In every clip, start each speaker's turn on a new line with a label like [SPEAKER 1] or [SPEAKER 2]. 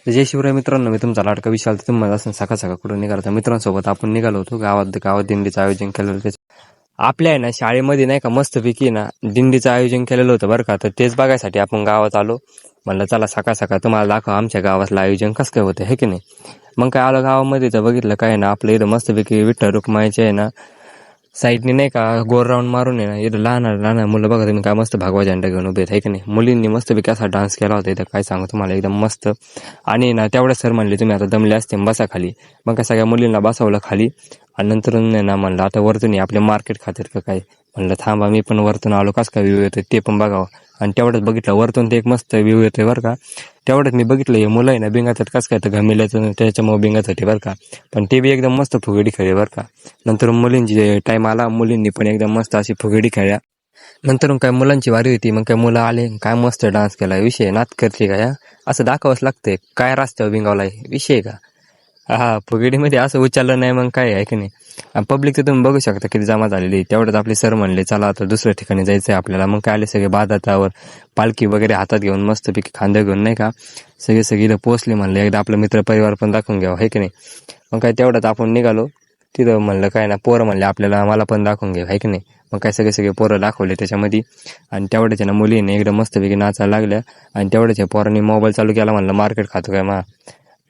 [SPEAKER 1] तर जय शिवराय मित्रांनो, मी तुमचा लाडका विशाल. तर तुम्हाला असं सकाळ सकाळ कुठं निघाला मित्रांसोबत आपण निघालो होतो. गावात दिंडीचं आयोजन केलेलं होतं. आपल्या आहे ना शाळेमध्ये नाही का मस्तपैकी ना दिंडीचं आयोजन केलेलं होतं बरं का. तर तेच बघायसाठी आपण गावात आलो. म्हणलं चला सकाळ सकाळ तुम्हाला दाखव आमच्या गावातलं आयोजन कसं काय होतं, हे की नाही. मग काय आलं गावामध्ये तर बघितलं काय ना, आपलं इथं मस्तपैकी विठ्ठल रुक्माईचे आहे ना साईडने नाही का गोल राऊंड मारून आहे ना, इथं लहान मुलं बघा तुम्ही काय मस्त भगवा झेंडा घेऊन उभे आहे की नाही. मुलींनी मस्तपैकी असा डान्स केला होता इथं, काय सांगू तुम्हाला, एकदम मस्त. आणि ना तेवढ्या सर म्हणले तुम्ही आता दमले असते बसा खाली. मग काय सगळ्या मुलींना बसवलं खाली. आणि नंतर ना म्हणलं आता वरतून आपले मार्केट खात्यात का काय. म्हणलं थांबा मी पण वरतून आलो, कसं काय व्ह्यू येतोय ते पण बघावं. आणि तेवढंच बघितलं वरतून ते एक मस्त व्ह्यू येतोय बरं का. तेवढंच मी बघितलं हे मुलं आहे ना बिंगातात कसं काय, तर घमेल्याचं त्याच्यामुळे बिंगात होते बरं का. पण ते बी एकदम मस्त फुगडी खेळले बरं का. नंतर मुलींची टाईम आला, मुलींनी पण एकदम मस्त अशी फुगडी खेळल्या. नंतर काय मुलांची वारी होती. मग काय मुलं आले, काय मस्त डान्स केला. विषय नात करते का या, असं दाखवावंच लागतंय. काय रस्त्यावर बिंगावलाय विषय का. हा फुगडीमध्ये असं उचललं नाही मग काय आहे की नाही. पब्लिक तर तुम्ही बघू शकता किती जमा झालेली. तेवढ्यात आपले सर म्हणले चला आता दुसऱ्या ठिकाणी जायचंय आपल्याला. मग काय आले सगळे बाजारावर पालखी वगैरे हातात घेऊन मस्तपैकी खांद्या घेऊन नाही का सगळे इथं पोहोचले. म्हणले एकदा आपलं मित्र परिवार पण दाखवून घ्यावं, आहे की नाही. मग काय तेवढ्यात आपण निघालो. तिथं म्हणलं काय ना पोरं म्हणले आपल्याला मला पण दाखवून घ्या, आहे की नाही. मग काय सगळे पोरं दाखवले त्याच्यामध्ये. आणि तेवढ्याच्या ना मुलीने एकदम मस्तपैकी नाचायला लागल्या. आणि तेवढ्याच्या पोरांनी मोबाईल चालू केला. म्हणलं मार्केट खातो काय मा.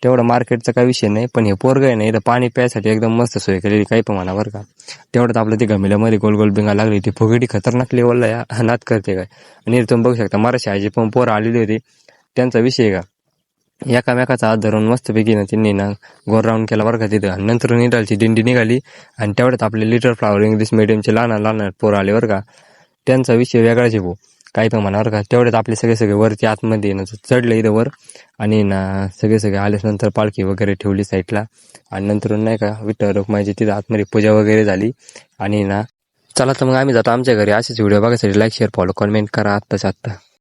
[SPEAKER 1] तेवढं मार्केटचा काही विषय नाही, पण हे पोरग आहे ना इथं पाणी प्यायसाठी एकदम मस्त सोय केलेली, काही पण म्हणा बरं का. तेवढंच आपलं ते घमिल्यामध्ये गोल गोल बिंगा लागली. ती फुगडी खतरनाक लेवलला या नात करते काय. आणि तुम्ही बघू शकता मराठी आजी पण पोरं आलेली होती. त्यांचा विषय का एकामेकाचा हात धरून मस्तपैकी ना त्यांनी ना गोल राऊंड केला बरं का तिथं. आणि नंतर निघालची दिंडी निघाली. आणि तेवढ्यात आपले लिटल फ्लॉवर इंग्लिश मिडियमचे लहान पोरं आले बरं का. त्यांचा विषय वेगळाच आहे भाऊ, काही पण म्हणा बरं का. तेवढ्यात आपले सगळे वरती आतमध्ये ना चढले इथं वर. आणि ना सगळे आल्यानंतर पालखी वगैरे ठेवली साईडला. आणि नंतर नाही का विठ्ठल रुक्माईची तिथं आतमध्ये पूजा वगैरे झाली. आणि ना चला तर मग आम्ही जातो आमच्या घरी. असेच व्हिडिओ बघायसाठी लाईक शेअर फॉलो कमेंट करा आत्ताच्या आत्ता.